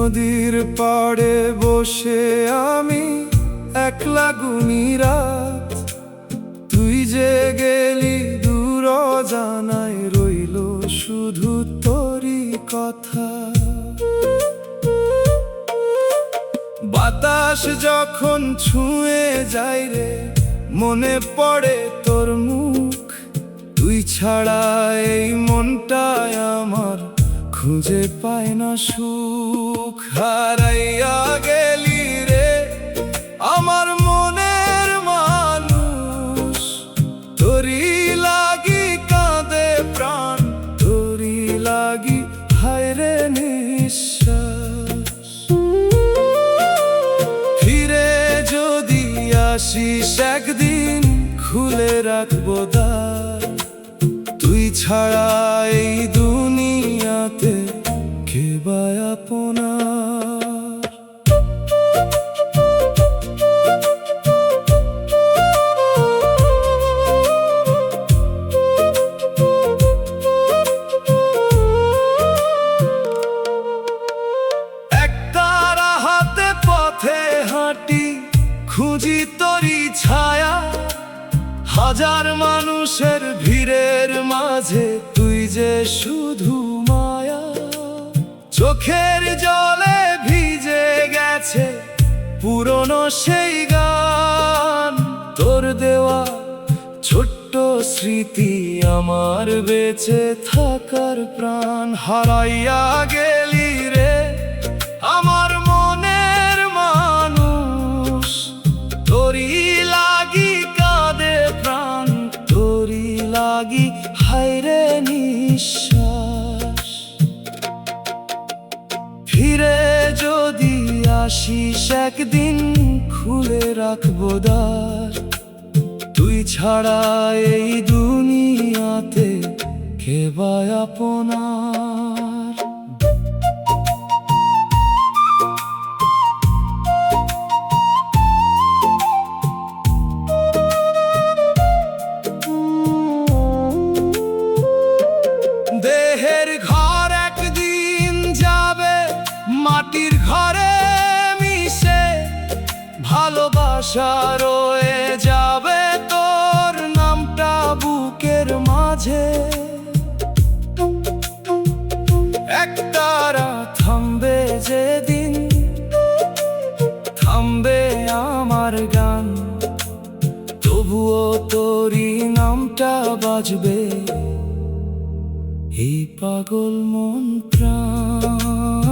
নদীর পাড়ে বসে আমি একলা গুনি রাত, তুই যে গেলি দূর জানায় রইল শুধু তোরই কথা। বাতাস যখন ছুঁয়ে যায় রে মনে পড়ে তোর মুখ, তুই ছাড়া এই মনটায় আমার খুঁজে পায় না সুখ। হারাইয়া গেলি রে আমার মনের মানুষ, তোরি লাগি কাঁদে প্রাণ, তোরি লাগি হায় রে নিঃশ্বাস। ফিরে যদি আসিস একদিন খুলে রাখবো দ্বার, তুই ছাড়া এই দুনিয়াতে কে বা আপনার। একতারা হাতে পথে হাঁটি খুঁজি তোরি ছায়া, হাজার মানুষের ভিড়ের মাঝে তুই যে শুধু মায়া। চোখের জলে ভিজে গেছে পুরনো সেই গান, তোর দেওয়া ছোট্ট স্মৃতি আমার বেঁচে থাকার প্রাণ। হারাইয়া গেলি রে আমার মনের মানুষ, তোরি লাগি কাঁদে প্রাণ, তোরি লাগি হায় রে নিঃশ্বাস। ফিরে যদি আসিস একদিন খুলে রাখবো দ্বার, তুই ছাড়া এই দুনিয়াতে কে বা আপনার। দেহের ঘর একদিন যাবে মাটির ঘরে মিশে, ভালোবাসা রয়ে যাবে তোর নামটা বুকের মাঝে। একতারা থামবে যেদিন থামবে আমার গান, তবুও তোরই নামটা বাজবে এই পাগল মন প্রাণ।